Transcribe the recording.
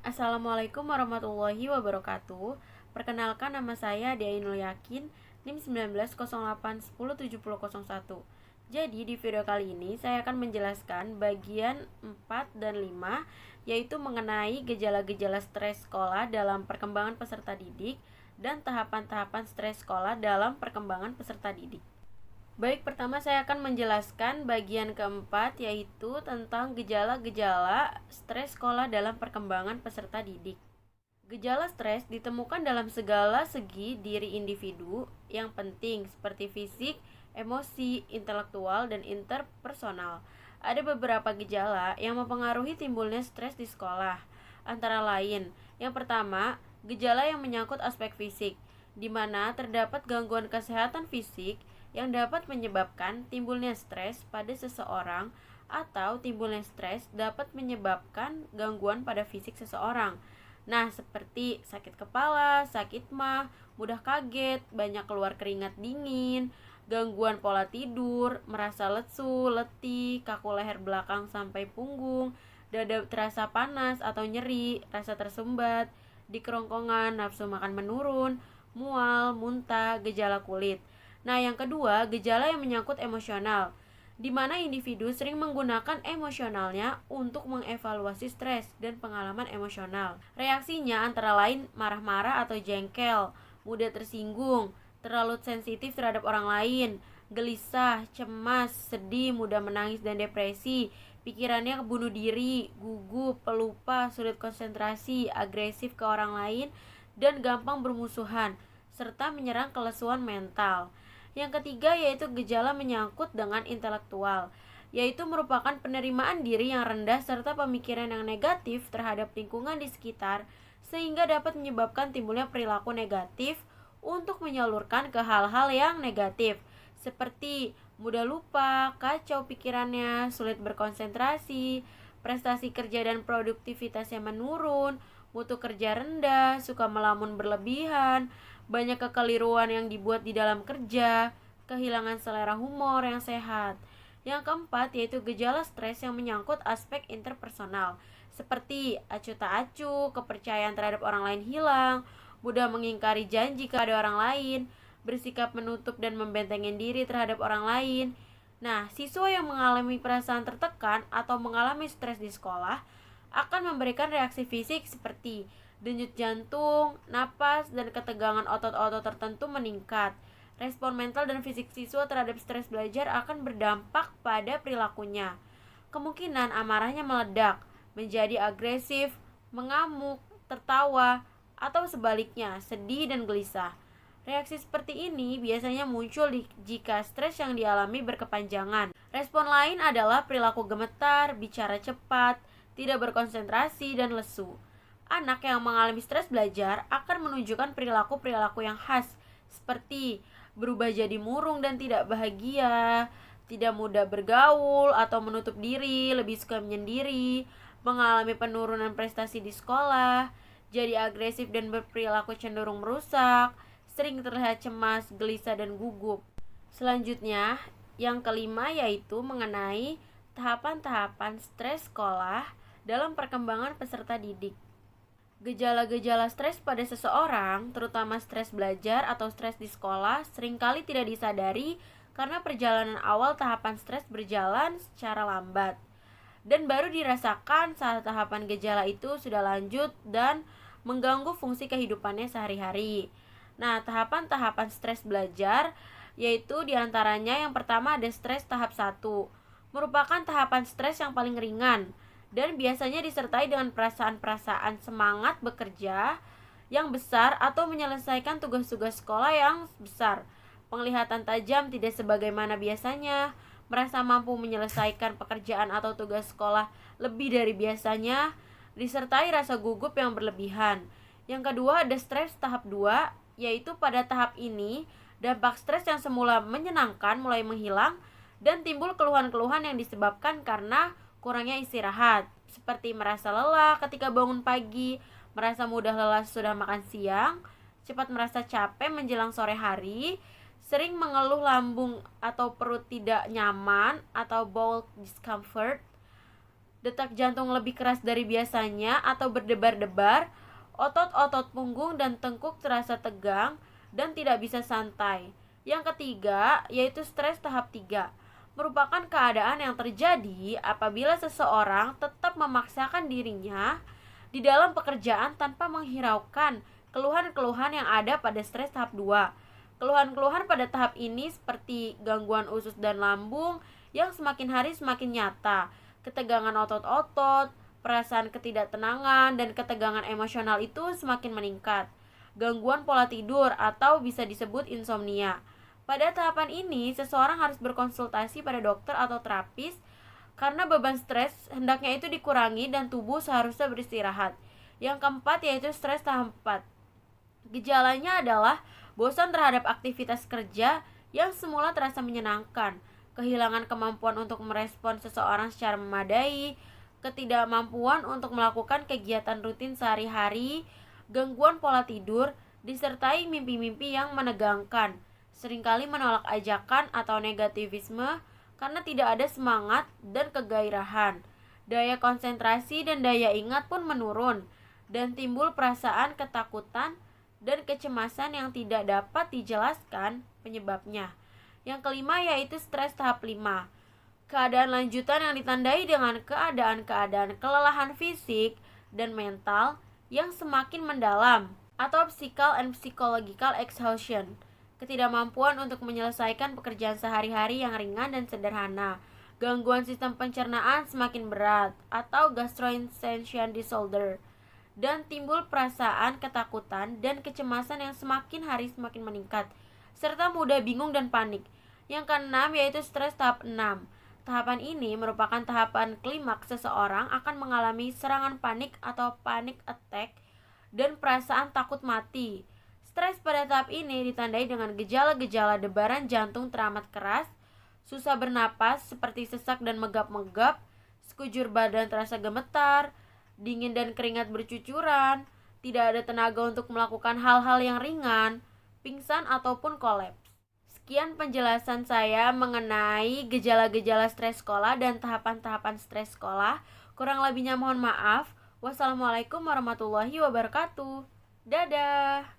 Assalamualaikum warahmatullahi wabarakatuh. Perkenalkan, nama saya Dea Ainul Yakin, NIM 1908107001. Jadi di video kali ini saya akan menjelaskan bagian 4 dan 5, yaitu mengenai gejala-gejala stres sekolah dalam perkembangan peserta didik dan tahapan-tahapan stres sekolah dalam perkembangan peserta didik. Baik, pertama saya akan menjelaskan bagian keempat, yaitu tentang gejala-gejala stres sekolah dalam perkembangan peserta didik. Gejala stres ditemukan dalam segala segi diri individu yang penting seperti fisik, emosi, intelektual, dan interpersonal. Ada beberapa gejala yang mempengaruhi timbulnya stres di sekolah. Antara lain, yang pertama, gejala yang menyangkut aspek fisik, di mana terdapat gangguan kesehatan fisik yang dapat menyebabkan timbulnya stres pada seseorang, atau timbulnya stres dapat menyebabkan gangguan pada fisik seseorang. Nah, seperti sakit kepala, sakit mah, mudah kaget, banyak keluar keringat dingin, gangguan pola tidur, merasa lesu, letih, kaku leher belakang sampai punggung, dada terasa panas atau nyeri, rasa tersumbat di kerongkongan, nafsu makan menurun, mual, muntah, gejala kulit. Nah, yang kedua, gejala yang menyangkut emosional, di mana individu sering menggunakan emosionalnya untuk mengevaluasi stres dan pengalaman emosional. Reaksinya antara lain marah-marah atau jengkel, mudah tersinggung, terlalu sensitif terhadap orang lain, gelisah, cemas, sedih, mudah menangis dan depresi, pikirannya bunuh diri, gugup, pelupa, sulit konsentrasi, agresif ke orang lain, dan gampang bermusuhan, serta menyerang kelesuan mental. Yang ketiga yaitu gejala menyangkut dengan intelektual, yaitu merupakan penerimaan diri yang rendah serta pemikiran yang negatif terhadap lingkungan di sekitar, sehingga dapat menyebabkan timbulnya perilaku negatif untuk menyalurkan ke hal-hal yang negatif, seperti mudah lupa, kacau pikirannya, sulit berkonsentrasi, prestasi kerja dan produktivitasnya menurun, mutu kerja rendah, suka melamun berlebihan, banyak kekeliruan yang dibuat di dalam kerja, kehilangan selera humor yang sehat. Yang keempat yaitu gejala stres yang menyangkut aspek interpersonal, seperti acuh tak acuh, kepercayaan terhadap orang lain hilang, mudah mengingkari janji kepada orang lain, bersikap menutup dan membentengin diri terhadap orang lain. Nah, siswa yang mengalami perasaan tertekan atau mengalami stres di sekolah akan memberikan reaksi fisik seperti denyut jantung, napas, dan ketegangan otot-otot tertentu meningkat. Respon mental dan fisik siswa terhadap stres belajar akan berdampak pada perilakunya. Kemungkinan amarahnya meledak, menjadi agresif, mengamuk, tertawa, atau sebaliknya, sedih dan gelisah. Reaksi seperti ini biasanya muncul jika stres yang dialami berkepanjangan. Respon lain adalah perilaku gemetar, bicara cepat, tidak berkonsentrasi, dan lesu. Anak yang mengalami stres belajar akan menunjukkan perilaku-perilaku yang khas, seperti berubah jadi murung dan tidak bahagia, tidak mudah bergaul atau menutup diri, lebih suka menyendiri, mengalami penurunan prestasi di sekolah, jadi agresif dan berperilaku cenderung merusak, sering terlihat cemas, gelisah, dan gugup. Selanjutnya, yang kelima yaitu mengenai tahapan-tahapan stres sekolah dalam perkembangan peserta didik. Gejala-gejala stres pada seseorang, terutama stres belajar atau stres di sekolah, seringkali tidak disadari karena perjalanan awal tahapan stres berjalan secara lambat dan baru dirasakan saat tahapan gejala itu sudah lanjut dan mengganggu fungsi kehidupannya sehari-hari. Nah, tahapan-tahapan stres belajar yaitu diantaranya yang pertama ada stres tahap 1, merupakan tahapan stres yang paling ringan dan biasanya disertai dengan perasaan-perasaan semangat bekerja yang besar atau menyelesaikan tugas-tugas sekolah yang besar, penglihatan tajam tidak sebagaimana biasanya, merasa mampu menyelesaikan pekerjaan atau tugas sekolah lebih dari biasanya, disertai rasa gugup yang berlebihan. Yang kedua ada stres tahap 2, yaitu pada tahap ini dampak stres yang semula menyenangkan mulai menghilang dan timbul keluhan-keluhan yang disebabkan karena kurangnya istirahat, seperti merasa lelah ketika bangun pagi, merasa mudah lelah sudah makan siang, cepat merasa capek menjelang sore hari, sering mengeluh lambung atau perut tidak nyaman atau bowel discomfort, detak jantung lebih keras dari biasanya atau berdebar-debar, otot-otot punggung dan tengkuk terasa tegang dan tidak bisa santai. Yang ketiga, yaitu stres tahap 3, merupakan keadaan yang terjadi apabila seseorang tetap memaksakan dirinya di dalam pekerjaan tanpa menghiraukan keluhan-keluhan yang ada pada stres tahap 2. Keluhan-keluhan pada tahap ini seperti gangguan usus dan lambung yang semakin hari semakin nyata, ketegangan otot-otot, perasaan ketidaktenangan, dan ketegangan emosional itu semakin meningkat. Gangguan pola tidur atau bisa disebut insomnia. Pada tahapan ini, seseorang harus berkonsultasi pada dokter atau terapis karena beban stres hendaknya itu dikurangi dan tubuh seharusnya beristirahat. Yang keempat yaitu stres tahap 4. Gejalanya adalah bosan terhadap aktivitas kerja yang semula terasa menyenangkan, kehilangan kemampuan untuk merespon seseorang secara memadai, ketidakmampuan untuk melakukan kegiatan rutin sehari-hari, gangguan pola tidur, disertai mimpi-mimpi yang menegangkan, seringkali menolak ajakan atau negativisme karena tidak ada semangat dan kegairahan. Daya konsentrasi dan daya ingat pun menurun, dan timbul perasaan ketakutan dan kecemasan yang tidak dapat dijelaskan penyebabnya. Yang kelima yaitu stres tahap 5. Keadaan lanjutan yang ditandai dengan keadaan-keadaan kelelahan fisik dan mental yang semakin mendalam atau physical and psychological exhaustion. Ketidakmampuan untuk menyelesaikan pekerjaan sehari-hari yang ringan dan sederhana. Gangguan sistem pencernaan semakin berat atau gastrointestinal disorder. Dan timbul perasaan ketakutan dan kecemasan yang semakin hari semakin meningkat, serta mudah bingung dan panik. Yang keenam yaitu stres tahap 6. Tahapan ini merupakan tahapan klimaks seseorang akan mengalami serangan panik atau panic attack dan perasaan takut mati. Stres pada tahap ini ditandai dengan gejala-gejala debaran jantung teramat keras, susah bernapas seperti sesak dan megap-megap, sekujur badan terasa gemetar, dingin dan keringat bercucuran, tidak ada tenaga untuk melakukan hal-hal yang ringan, pingsan ataupun kolaps. Sekian penjelasan saya mengenai gejala-gejala stres sekolah dan tahapan-tahapan stres sekolah. Kurang lebihnya mohon maaf. Wassalamualaikum warahmatullahi wabarakatuh. Dadah.